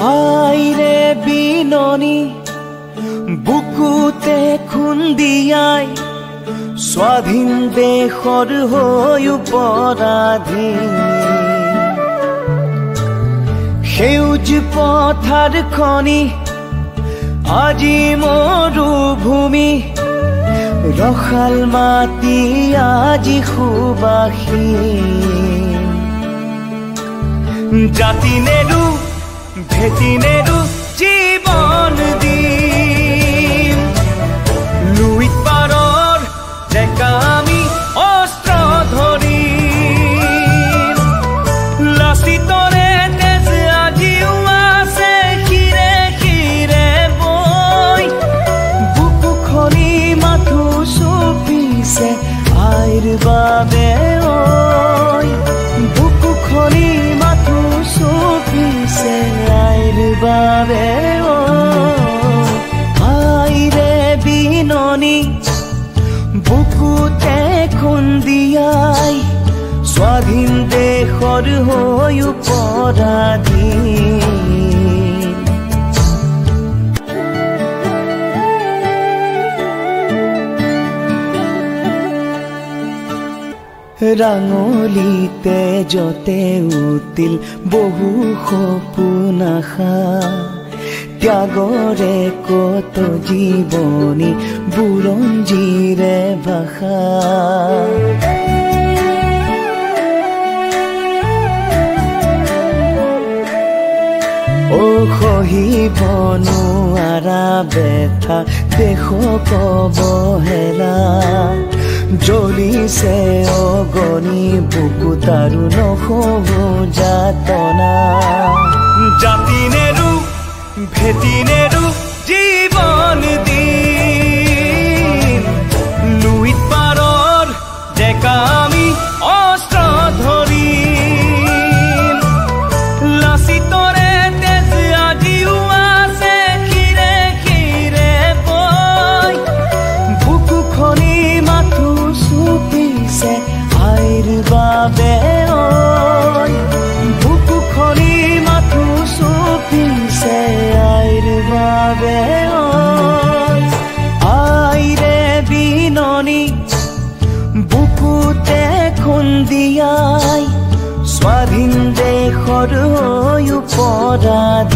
আইৰে বিননি বুকুতে খুন্দিয়াই স্বাধীন দেশৰ হৈ পৰাধীন সেউজ পথাৰ খনি আজি মৰুভূমি ৰসাল মাটি আজি সুবাসীন জাতি নেৰু ভেটি নেৰু জীৱন দিম লুইত পাৰৰ ডেকা আমি অস্ত্ৰ ধৰিম লাচিতৰে তেজ আজিও আছে শিৰে শিৰে বৈ বুকু খনি মাথো চুপিছে আইৰ বাবে ঐ বুকু খনি মাথো চুপিছে আইৰ বাবে ঐ আইৰে বিননি বুকুতে খুন্দিয়াই স্বাধীন দেশৰ হৈ পৰাধীন ৰাঙলিতে যতে উঠিল বহু সপোন আশা ত্যাগৰে কত জীৱনী বুৰঞ্জীৰে ভাষা সহিব নোৱাৰা বেথা দেশক অৱহেলা জ্বলিছে অগণি বুকুত আৰু নহ'ব যাতনা জাতি নেৰু ভেটি নেৰু জীৱন দিম লুইত পাৰৰ ডেকা আমি অস্ত্ৰ ধৰিম লাচিতৰে তেজ আজিও আছে শিৰে শিৰে বৈ বুকু খনি মাথো চুপিছে আইৰ বাবে ঐ বুকু খনি মাথো চুপিছে আইৰ বাবে ঐ আইৰে বিননি বুকুতে খুন্দিয়াই স্বাধীন দেশৰ হৈ পৰাধীন